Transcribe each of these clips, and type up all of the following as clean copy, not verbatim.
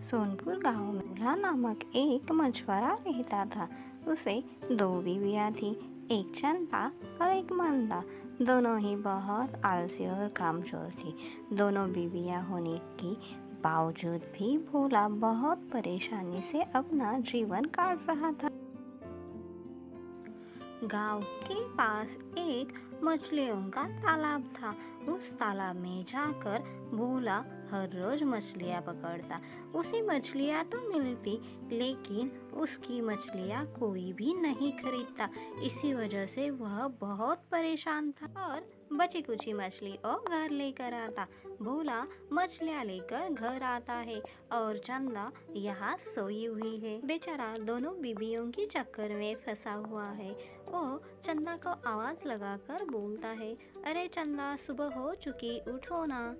सोनपुर गांव में भोला नामक एक मछुआरा रहता था। उसे दो बीवियां थी, एक चंदा और एक मंदा। दोनों ही बहुत आलसी और कामचोर थी। दोनों बीवियां होने के बावजूद भी भोला बहुत परेशानी से अपना जीवन काट रहा था। गांव के पास एक मछलियों का तालाब था। उस तालाब में जाकर भोला हर रोज मछलियां पकड़ता। उसे मछलियां तो मिलती, लेकिन उसकी मछलियां कोई भी नहीं खरीदता। इसी वजह से वह बहुत परेशान था और बची कुची मछली और घर लेकर आता। भोला मछलियां लेकर घर आता है और चंदा यहाँ सोई हुई है। बेचारा दोनों बीबियों के चक्कर में फंसा हुआ है। वो चंदा को आवाज लगाकर बोलता है, अरे चंदा, सुबह हो चुकी, उठो ना।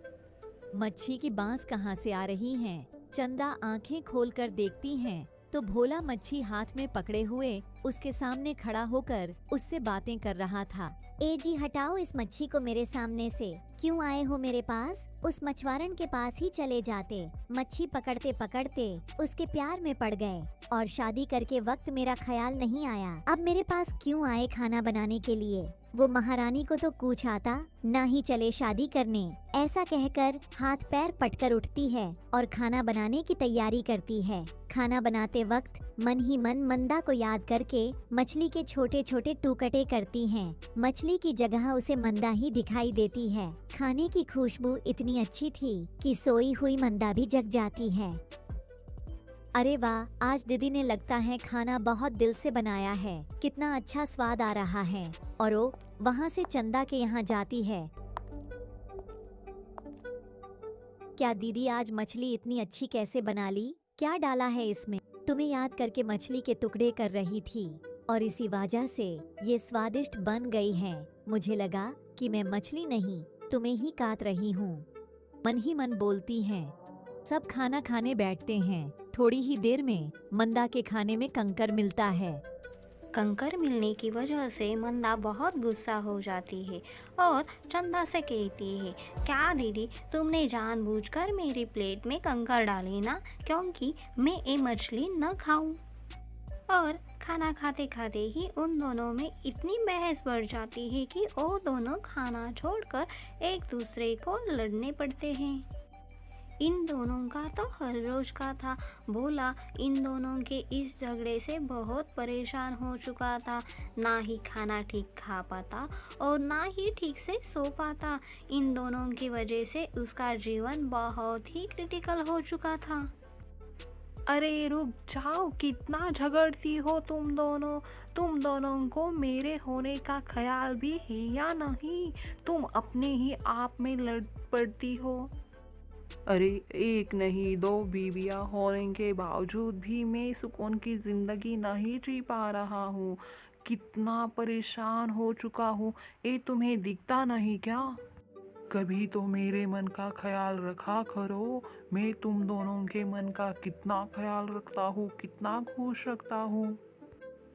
मच्छी की बांस कहाँ से आ रही हैं? चंदा आंखें खोलकर देखती हैं तो भोला मच्छी हाथ में पकड़े हुए उसके सामने खड़ा होकर उससे बातें कर रहा था। ए जी, हटाओ इस मच्छी को मेरे सामने से। क्यों आए हो मेरे पास? उस मछुआरन के पास ही चले जाते। मच्छी पकड़ते पकड़ते उसके प्यार में पड़ गए और शादी करके वक्त मेरा ख्याल नहीं आया। अब मेरे पास क्यों आए खाना बनाने के लिए? वो महारानी को तो कुछ आता, ना ही चले शादी करने। ऐसा कहकर हाथ पैर पटकर उठती है और खाना बनाने की तैयारी करती है। खाना बनाते वक्त मन ही मन मंदा को याद करके मछली के छोटे छोटे टुकड़े करती हैं। मछली की जगह उसे मंदा ही दिखाई देती है। खाने की खुशबू इतनी अच्छी थी कि सोई हुई मंदा भी जग जाती है। अरे वाह, आज दीदी ने लगता है खाना बहुत दिल से बनाया है। कितना अच्छा स्वाद आ रहा है। और वो वहाँ से चंदा के यहाँ जाती है। क्या दीदी आज मछली इतनी अच्छी कैसे बना ली? क्या डाला है इसमें? तुम्हें याद करके मछली के टुकड़े कर रही थी और इसी वजह से ये स्वादिष्ट बन गई है। मुझे लगा कि मैं मछली नहीं, तुम्हें ही काट रही हूँ। मन ही मन बोलती हैं। सब खाना खाने बैठते हैं। थोड़ी ही देर में मंदा के खाने में कंकर मिलता है। कंकर मिलने की वजह से मंदा बहुत गुस्सा हो जाती है और चंदा से कहती है, क्या दीदी, तुमने जानबूझकर मेरी प्लेट में कंकर डाली ना, क्योंकि मैं ये मछली न खाऊं। और खाना खाते खाते ही उन दोनों में इतनी बहस बढ़ जाती है कि वो दोनों खाना छोड़कर एक दूसरे को लड़ने पड़ते हैं। इन दोनों का तो हर रोज का था। भोला इन दोनों के इस झगड़े से बहुत परेशान हो चुका था। ना ही खाना ठीक खा पाता और ना ही ठीक से सो पाता। इन दोनों की वजह से उसका जीवन बहुत ही क्रिटिकल हो चुका था। अरे रुक जाओ, कितना झगड़ती हो तुम दोनों। तुम दोनों को मेरे होने का ख्याल भी है या नहीं? तुम अपने ही आप में लड़ पड़ती हो। अरे एक नहीं, दो बीवियां होने के बावजूद भी मैं सुकून की जिंदगी नहीं जी पा रहा हूँ। कितना परेशान हो चुका हूँ, ये तुम्हें दिखता नहीं क्या? कभी तो मेरे मन का ख्याल रखा करो। मैं तुम दोनों के मन का कितना ख्याल रखता हूँ, कितना खुश रखता हूँ।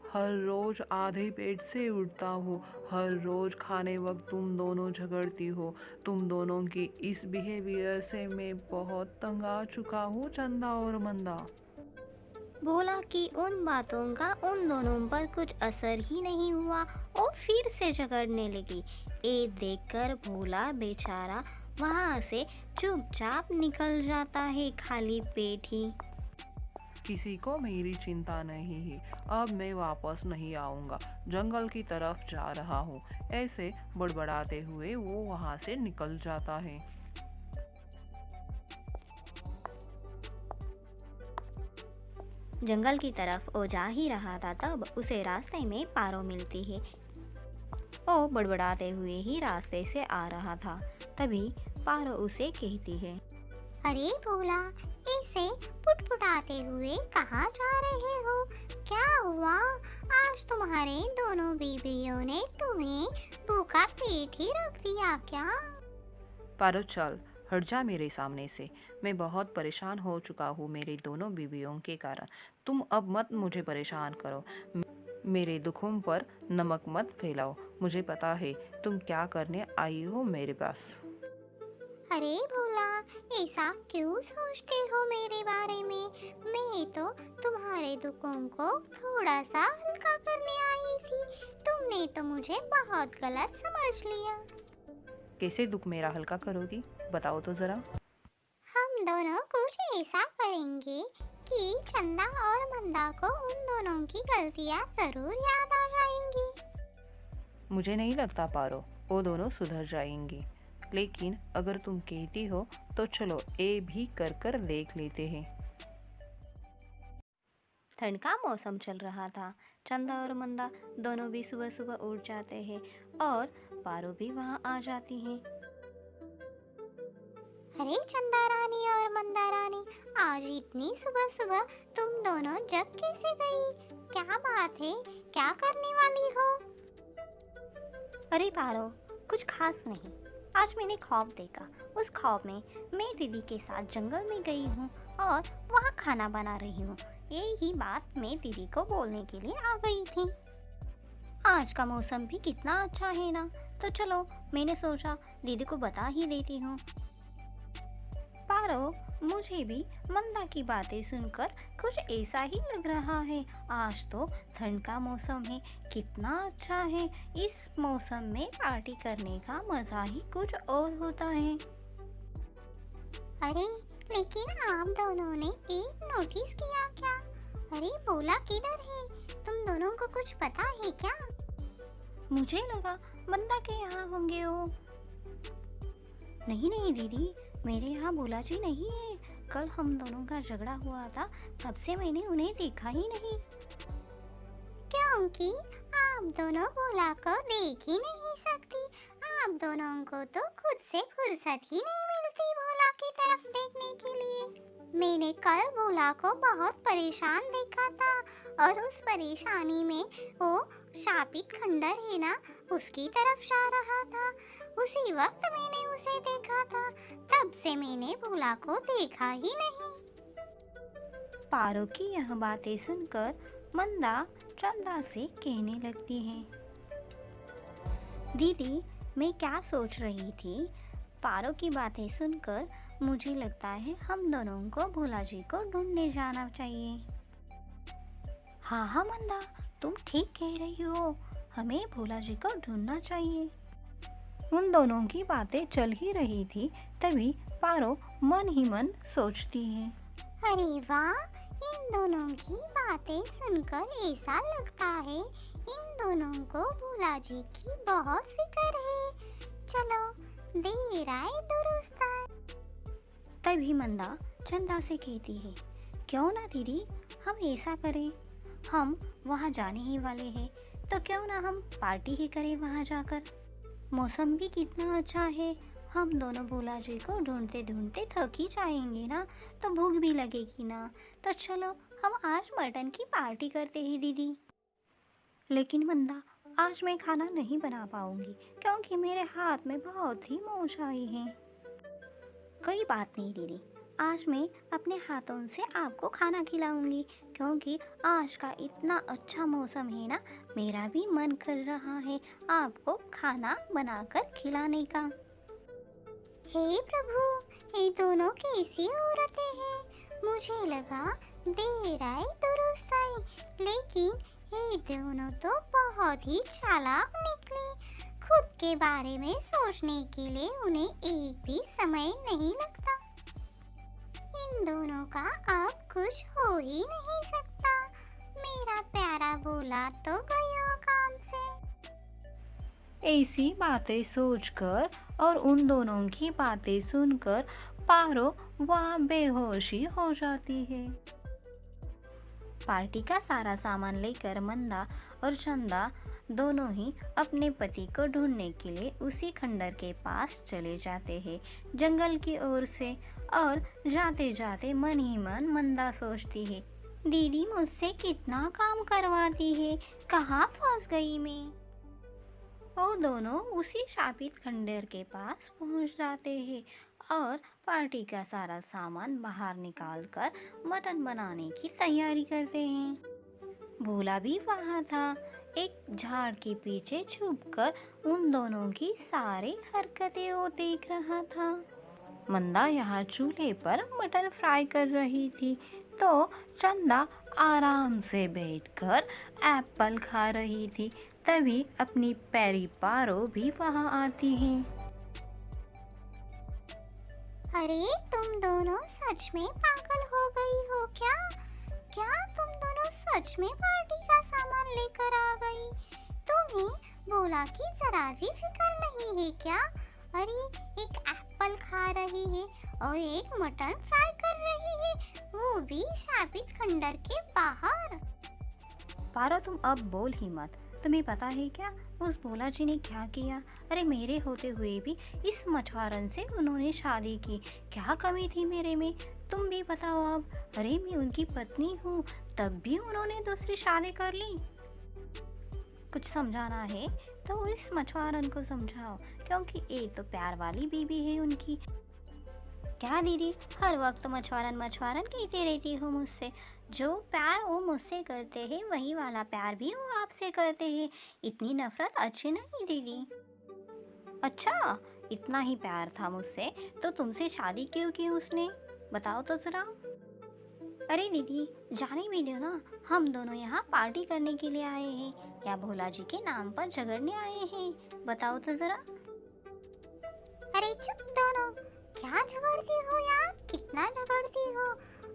हर रोज आधे पेट से उठता हूँ। हर रोज खाने वक्त तुम दोनों झगड़ती हो। तुम दोनों की इस बिहेवियर से मैं बहुत तंग आ चुका हूँ, चंदा और मंदा। भोला की उन बातों का उन दोनों पर कुछ असर ही नहीं हुआ और फिर से झगड़ने लगी। ये देखकर भोला बेचारा वहाँ से चुपचाप निकल जाता है, खाली पेट ही। किसी को मेरी चिंता नहीं है। अब मैं वापस नहीं आऊँगा, जंगल की तरफ जा रहा हूँ। ऐसे बड़बड़ाते हुए वो वहाँ से निकल जाता है। जंगल की तरफ वो जा ही रहा था, तब उसे रास्ते में पारो मिलती है। वो बड़बड़ाते हुए ही रास्ते से आ रहा था। तभी पारो उसे कहती है, अरे भोला, ऐसे पुटपुटाते हुए कहाँ जा रहे हो? क्या हुआ? आज तुम्हारे दोनों बीवियों ने तुम्हें भूखा पेट ही रख दिया क्या? पारो चल, हट जा मेरे सामने से। मैं बहुत परेशान हो चुका हूँ मेरी दोनों बीवियों के कारण। तुम अब मत मुझे परेशान करो। मेरे दुखों पर नमक मत फैलाओ। मुझे पता है तुम क्या करने आई हो मेरे पास। अरे भोला, ऐसा क्यों सोचते हो मेरे बारे में? मैं तो तुम्हारे दुखों को थोड़ा सा हल्का करने आई थी। तुमने तो मुझे बहुत गलत समझ लिया। कैसे दुख मेरा हल्का करोगी, बताओ तो ज़रा। हम दोनों कुछ ऐसा करेंगे कि चंदा और मंदा को उन दोनों की गलतियां जरूर याद आ जाएंगी। मुझे नहीं लगता पारो वो दोनों सुधर जाएंगी, लेकिन अगर तुम कहती हो तो चलो ये भी कर देख लेते हैं। ठंड का मौसम चल रहा था। चंदा और मंदा दोनों भी सुबह सुबह उठ जाते हैं और पारो भी वहाँ आ जाती हैं। अरे चंदा रानी और मंदा रानी, आज इतनी सुबह सुबह तुम दोनों जग कैसे गई? क्या बात है, क्या करने वाली हो? अरे पारो, कुछ खास नहीं। आज मैंने ख्वाब देखा। उस ख्वाब में मैं दीदी के साथ जंगल में गई हूँ और वहाँ खाना बना रही हूँ। यही बात मैं दीदी को बोलने के लिए आ गई थी। आज का मौसम भी कितना अच्छा है ना, तो चलो मैंने सोचा दीदी को बता ही देती हूँ। पारो, मुझे भी मंदा की बातें सुनकर कुछ ऐसा ही लग रहा है। आज तो ठंड का मौसम है, कितना अच्छा है। इस मौसम में पार्टी करने का मज़ा ही कुछ और होता है। अरे लेकिन आप दोनों ने एक नोटिस किया क्या? अरे भोला किधर है? तुम दोनों को कुछ पता है क्या? मुझे लगा मंदा के यहाँ होंगे वो। नहीं नहीं दीदी, मेरे यहाँ भोला जी नहीं है। कल हम दोनों का झगड़ा हुआ था, तब से मैंने उन्हें देखा ही नहीं। क्योंकि आप दोनों भोला को देख ही नहीं सकती। आप दोनों को तो खुद से फुर्सत ही नहीं मिलती भोला की तरफ देखने के लिए। मैंने कल भोला को बहुत परेशान देखा था और उस परेशानी में वो शापित खंडर है ना, उसकी तरफ जा रहा था। उसी वक्त मैंने उसे देखा था, तब से मैंने भोला को देखा ही नहीं। पारो की यह बातें सुनकर मंदा चंदा से कहने लगती है, दीदी मैं क्या सोच रही थी, पारो की बातें सुनकर मुझे लगता है हम दोनों को भोला जी को ढूंढने जाना चाहिए। हाँ हाँ मंदा, तुम ठीक कह रही हो, हमें भोला जी को ढूंढना चाहिए। उन दोनों की बातें चल ही रही थी, तभी पारो मन ही मन सोचती है, अरे वाह, इन दोनों की बातें सुनकर ऐसा लगता है इन दोनों को भोला जी की बहुत फिक्र है। चलो देर आए दुरुस्त आए। तभी मंदा चंदा से कहती है, क्यों ना दीदी हम ऐसा करें, हम वहाँ जाने ही वाले हैं, तो क्यों ना हम पार्टी ही करें वहाँ जाकर। मौसम भी कितना अच्छा है, हम दोनों भोला जी को ढूंढते ढूंढते थक ही जाएंगे ना, तो भूख भी लगेगी ना। तो चलो हम आज मटन की पार्टी करते हैं दीदी। लेकिन मंदा, आज मैं खाना नहीं बना पाऊंगी क्योंकि मेरे हाथ में बहुत ही मोच आई है। कोई बात नहीं दीदी, आज मैं अपने हाथों से आपको खाना खिलाऊंगी, क्योंकि आज का इतना अच्छा मौसम है ना, मेरा भी मन कर रहा है आपको खाना बनाकर खिलाने का। हे प्रभु, ये दोनों कैसी औरतें हैं? मुझे लगा देर आए दुरुस्त आए, लेकिन ये दोनों तो बहुत ही चालाक निकले। खुद के बारे में सोचने के लिए उन्हें एक भी समय नहीं लगता। इन दोनों का अब कुछ हो ही नहीं सकता। मेरा प्यारा भोला तो गया काम से। ऐसी बातें सोचकर और उन दोनों की बातें सुनकर पारो वहाँ बेहोशी हो जाती है। पार्टी का सारा सामान लेकर मंदा और चंदा दोनों ही अपने पति को ढूंढने के लिए उसी खंडर के पास चले जाते हैं, जंगल की ओर से। और जाते जाते मन ही मन मंदा सोचती है, दीदी मुझसे कितना काम करवाती है, कहाँ फंस गई मैं। वो दोनों उसी शापित खंडर के पास पहुंच जाते हैं और पार्टी का सारा सामान बाहर निकालकर मटन बनाने की तैयारी करते हैं। भोला भी वहाँ था, एक झाड़ के पीछे छुपकर उन दोनों की सारी हरकतें वो देख रहा था। मंदा यहाँ चूल्हे पर मटन फ्राई कर रही थी तो चंदा आराम से बैठकर एप्पल खा रही थी। तभी अपनी पैरी पारो भी वहाँ आती है। अरे तुम दोनों सच में पागल हो गई हो क्या? क्या तुम दोनों सच में पार्टी का सामान लेकर आ गई? तुम्हें भोला की जरा भी फिक्र नहीं है क्या? अरे एक एप्पल खा रही है और एक मटन फ्राई कर रही है, वो भी शापित खंडर के बाहर। पारो तुम अब बोल ही मत। तुम्हें पता है क्या उस भोला जी ने क्या किया? अरे मेरे होते हुए भी इस मछुआरन से उन्होंने शादी की। क्या कमी थी मेरे में, तुम भी बताओ अब। अरे मैं उनकी पत्नी हूँ, तब भी उन्होंने दूसरी शादी कर ली। कुछ समझाना है तो इस मछुआरन को समझाओ, क्योंकि एक तो प्यार वाली बीवी है उनकी। क्या दीदी, हर वक्त मछुआरन मछुआरन कहती रहती हो मुझसे? जो प्यार वो मुझसे करते हैं वही वाला प्यार भी वो आपसे करते हैं। इतनी नफरत अच्छी नहीं दीदी। अच्छा, इतना ही प्यार था मुझसे तो तुमसे शादी क्यों की उसने? बताओ तो जरा। अरे दीदी, जाने भी दो ना, हम दोनों यहाँ पार्टी करने के लिए आए हैं या भोला जी के नाम पर झगड़ने आए हैं? बताओ तो जरा। अरे चुप दोनों, क्या झगड़ती हो यार, कितना झगड़ती हो।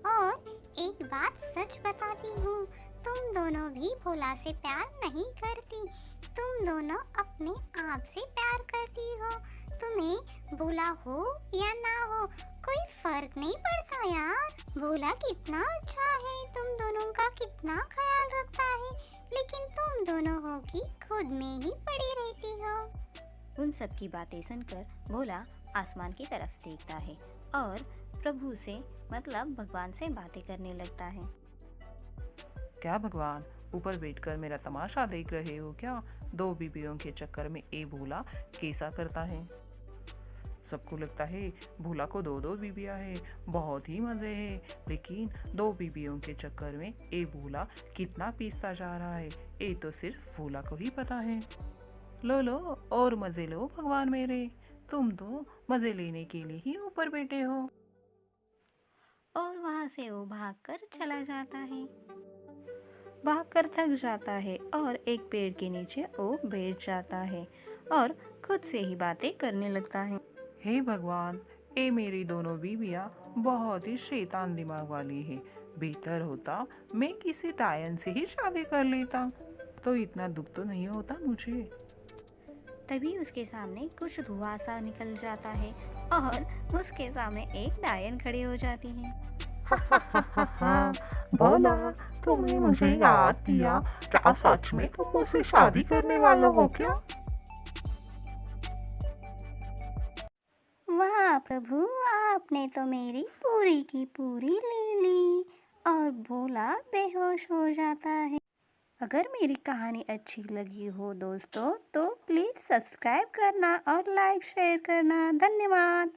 और एक बात सच बताती हूँ, तुम दोनों भी भोला से प्यार नहीं करती, तुम दोनों अपने आप से प्यार करती हो। तुम्हें भोला हो या ना हो कोई फर्क नहीं पड़ता यार। भोला कितना अच्छा है, तुम दोनों का कितना ख्याल रखता है, लेकिन तुम दोनों हो कि खुद में ही पड़ी रहती हो। उन सब की बातें सुनकर भोला आसमान की तरफ देखता है और प्रभु से मतलब भगवान से बातें करने लगता है। क्या भगवान, ऊपर बैठकर मेरा तमाशा देख रहे हो क्या? दो बीबियों के चक्कर में ए भोला कैसा करता है। सबको लगता है भोला को दो दो बीबियां हैं, बहुत ही मजे हैं, लेकिन दो बीबियों के चक्कर में ए भोला कितना पीसता जा रहा है, ये तो सिर्फ भोला को ही पता है। लो लो और मजे लो भगवान मेरे, तुम तो मजे लेने के लिए ही ऊपर बैठे हो। और वहाँ से वो भागकर चला जाता है। भागकर थक जाता है और एक पेड़ के नीचे वो बैठ जाता है और खुद से ही बातें करने लगता है। हे भगवान, ए मेरी दोनों बीबियां बहुत ही शैतान दिमाग वाली है। बेहतर होता मैं किसी टायन से ही शादी कर लेता, तो इतना दुख तो नहीं होता मुझे। तभी उसके सामने कुछ धुआं सा निकल जाता है और उसके सामने एक डायन खड़ी हो जाती है। भोला, तुमने मुझे याद किया? क्या सच में तुम मुझसे शादी करने वाले हो क्या? वाह प्रभु, आपने तो मेरी पूरी की पूरी ले ली। और भोला बेहोश हो जाता है। अगर मेरी कहानी अच्छी लगी हो दोस्तों तो प्लीज़ सब्सक्राइब करना और लाइक शेयर करना। धन्यवाद।